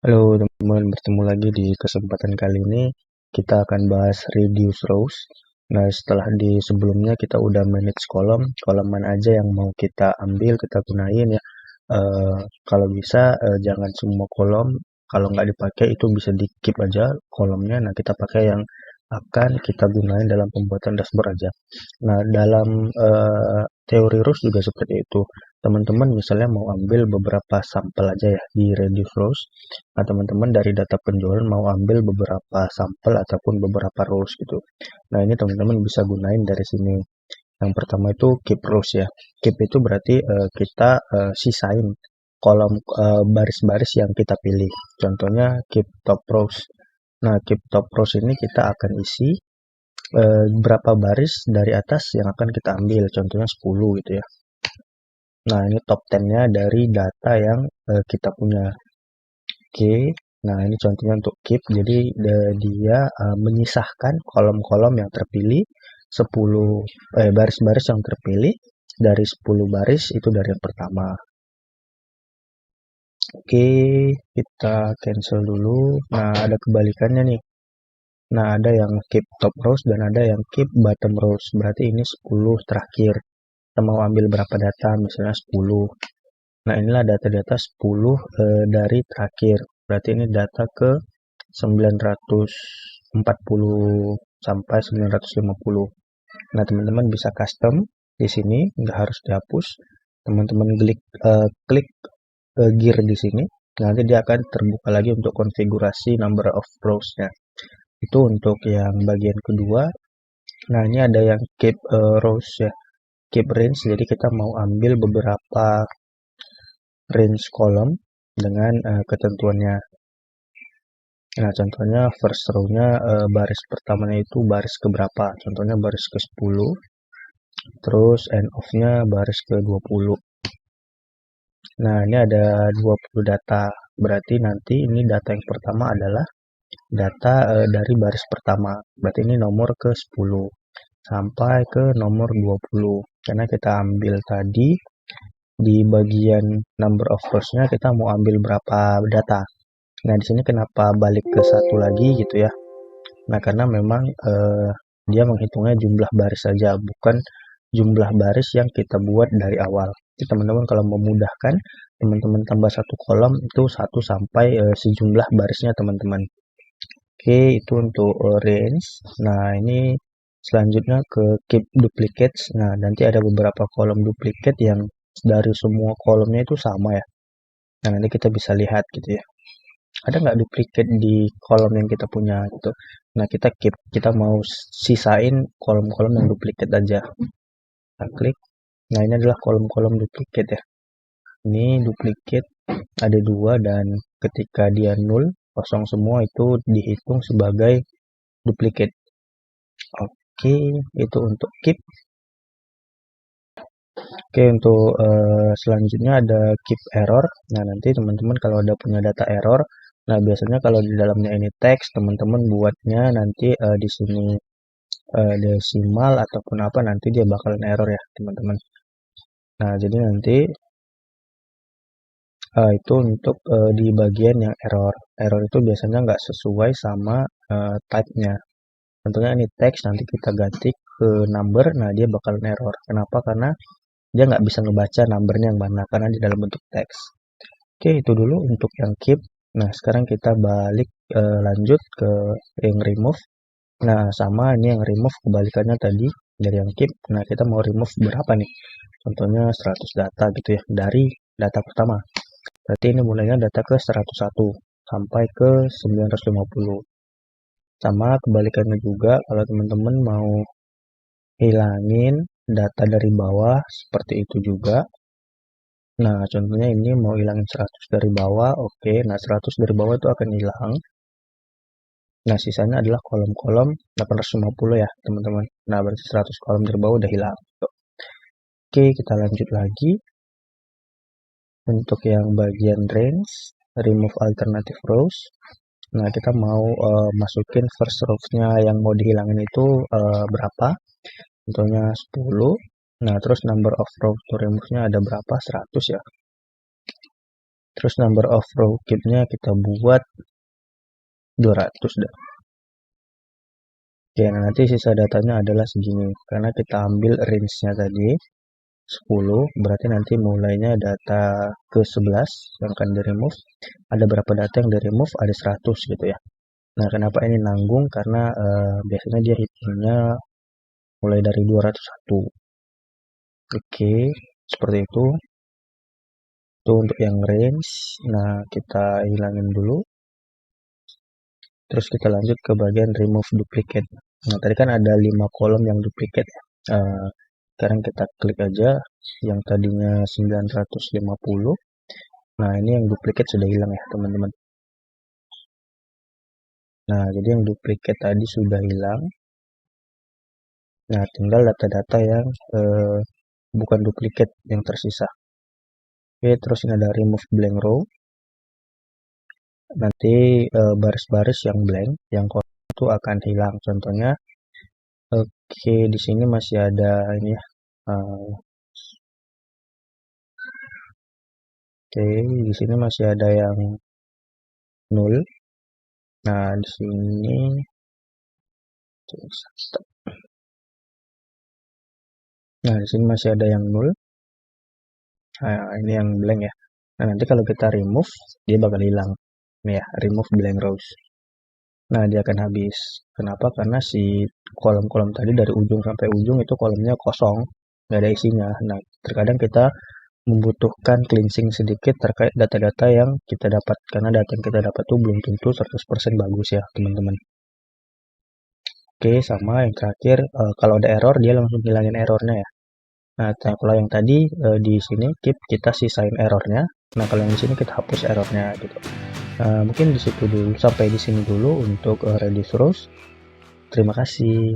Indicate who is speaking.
Speaker 1: Halo teman-teman, bertemu lagi di kesempatan kali ini kita akan bahas reduce rows. Nah, setelah di sebelumnya kita udah manage kolom, kolom mana aja yang mau kita ambil, kita gunain ya. Kalau bisa jangan semua kolom, kalau nggak dipakai itu bisa di keep aja kolomnya. Nah, kita pakai yang akan kita gunain dalam pembuatan dashboard aja. Nah, dalam teori rows juga seperti itu. Teman-teman misalnya mau ambil beberapa sampel aja ya di reduce rows. Nah, teman-teman dari data penjualan mau ambil beberapa sampel ataupun beberapa rows gitu. Nah, ini teman-teman bisa gunain dari sini. Yang pertama itu keep rows ya. Keep itu berarti kita sisain kolom baris-baris yang kita pilih. Contohnya keep top rows. Nah, keep top rows ini kita akan isi berapa baris dari atas yang akan kita ambil. Contohnya 10 gitu ya. Nah, ini top 10-nya dari data yang kita punya. Oke, nah ini contohnya untuk keep. Jadi dia menyisahkan kolom-kolom yang terpilih 10 baris-baris yang terpilih dari 10 baris itu dari yang pertama. Oke, kita cancel dulu. Nah, ada kebalikannya nih. Nah, ada yang keep top rows dan ada yang keep bottom rows. Berarti ini 10 terakhir. Kita mau ambil berapa data? Misalnya 10. Nah, inilah data-data 10 dari terakhir. Berarti ini data ke 940 sampai 950. Nah, teman-teman bisa custom di sini, nggak harus dihapus. Teman-teman klik gear di sini, nanti dia akan terbuka lagi untuk konfigurasi number of rows-nya. Itu untuk yang bagian kedua. Nah, ini ada yang keep rows ya, keep range. Jadi kita mau ambil beberapa range kolom dengan ketentuannya. Nah, contohnya first row-nya baris pertamanya itu baris keberapa? Contohnya baris ke-10, terus end of-nya baris ke-20. Nah, ini ada 20 data. Berarti nanti ini data yang pertama adalah data dari baris pertama. Berarti ini nomor ke-10 sampai ke nomor 20. Karena kita ambil tadi di bagian number of rows-nya kita mau ambil berapa data. Nah, di sini kenapa balik ke satu lagi gitu ya? Nah, karena memang dia menghitungnya jumlah baris saja, bukan jumlah baris yang kita buat dari awal. Jadi teman-teman kalau memudahkan, teman-teman tambah satu kolom itu 1 sampai sejumlah barisnya teman-teman. Oke, itu untuk range. Nah, ini selanjutnya ke keep duplicates. Nah, nanti ada beberapa kolom duplicate yang dari semua kolomnya itu sama ya. Nah, nanti kita bisa lihat gitu ya. Ada nggak duplicate di kolom yang kita punya gitu. Nah, kita keep, kita mau sisain kolom-kolom yang duplicate aja. Kita klik. Nah, ini adalah kolom-kolom duplicate ya. Ini duplicate ada 2 dan ketika dia null, kosong semua itu dihitung sebagai duplicate. Oke, itu untuk keep. Oke, untuk selanjutnya ada keep error. Nah, nanti teman-teman kalau ada punya data error, nah biasanya kalau di dalamnya ini teks, teman-teman buatnya nanti di sini desimal ataupun apa, nanti dia bakalan error ya, teman-teman. Nah, jadi nanti itu untuk di bagian yang error. Error itu biasanya nggak sesuai sama type-nya. Tentunya ini teks, nanti kita ganti ke number, nah dia bakalan error. Kenapa? Karena dia nggak bisa ngebaca numbernya yang mana, karena di dalam bentuk teks. Oke, itu dulu untuk yang keep. Nah, sekarang kita balik lanjut ke yang remove. Nah, sama ini yang remove kebalikannya tadi dari yang keep. Nah, kita mau remove berapa nih? Contohnya 100 data gitu ya, dari data pertama. Berarti ini mulainya data ke 101 sampai ke 950. Sama kebalikannya juga kalau teman-teman mau hilangin data dari bawah seperti itu juga. Nah, contohnya ini mau hilangin 100 dari bawah, oke. Nah, 100 dari bawah itu akan hilang. Nah, sisanya adalah kolom-kolom 850 ya, teman-teman. Nah, berarti 100 kolom dari bawah udah hilang. Oke, kita lanjut lagi. Untuk yang bagian range, remove alternative rows. Nah, kita mau masukin first rows-nya yang mau dihilangin itu berapa. Contohnya 10. Nah, terus number of rows to remove-nya ada berapa? 100 ya. Terus number of row keep-nya kita buat 200 dah. Oke, nah nanti sisa datanya adalah segini. Karena kita ambil range-nya tadi 10, berarti nanti mulainya data ke 11 yang akan di-remove. Ada berapa data yang di-remove? Ada 100 gitu ya. Nah, kenapa ini nanggung? Karena biasanya dia hitungnya mulai dari 201. Oke, seperti itu. Itu untuk yang range. Nah, kita hilangin dulu. Terus kita lanjut ke bagian remove duplicate. Nah, tadi kan ada 5 kolom yang duplicate ya. Sekarang kita klik aja yang tadinya 950. Nah, ini yang duplicate sudah hilang ya, teman-teman. Nah, jadi yang duplicate tadi sudah hilang. Nah, tinggal data-data yang bukan duplicate yang tersisa. Oke, terus ini ada remove blank row. Nanti baris-baris yang blank, yang kosong itu akan hilang. Contohnya, oke, di sini masih ada ini ya. Oke, di sini masih ada yang 0. Nah, di sini masih ada yang 0. Nah, ini yang blank ya. Nah, nanti kalau kita remove, dia bakal hilang. Ini ya, remove blank rows. Nah, dia akan habis. Kenapa? Karena si kolom-kolom tadi dari ujung sampai ujung itu kolomnya kosong, nggak ada isinya. Nah, terkadang kita membutuhkan cleansing sedikit terkait data-data yang kita dapat. Karena data yang kita dapat itu belum tentu 100% bagus ya, teman-teman. Oke, sama yang terakhir, kalau ada error, dia langsung hilangin errornya ya. Nah, kalau yang tadi di sini keep kita sisain errornya. Nah, kalau yang di sini kita hapus errornya gitu. Mungkin di situ dulu, sampai di sini dulu untuk reduce rows. Terima kasih.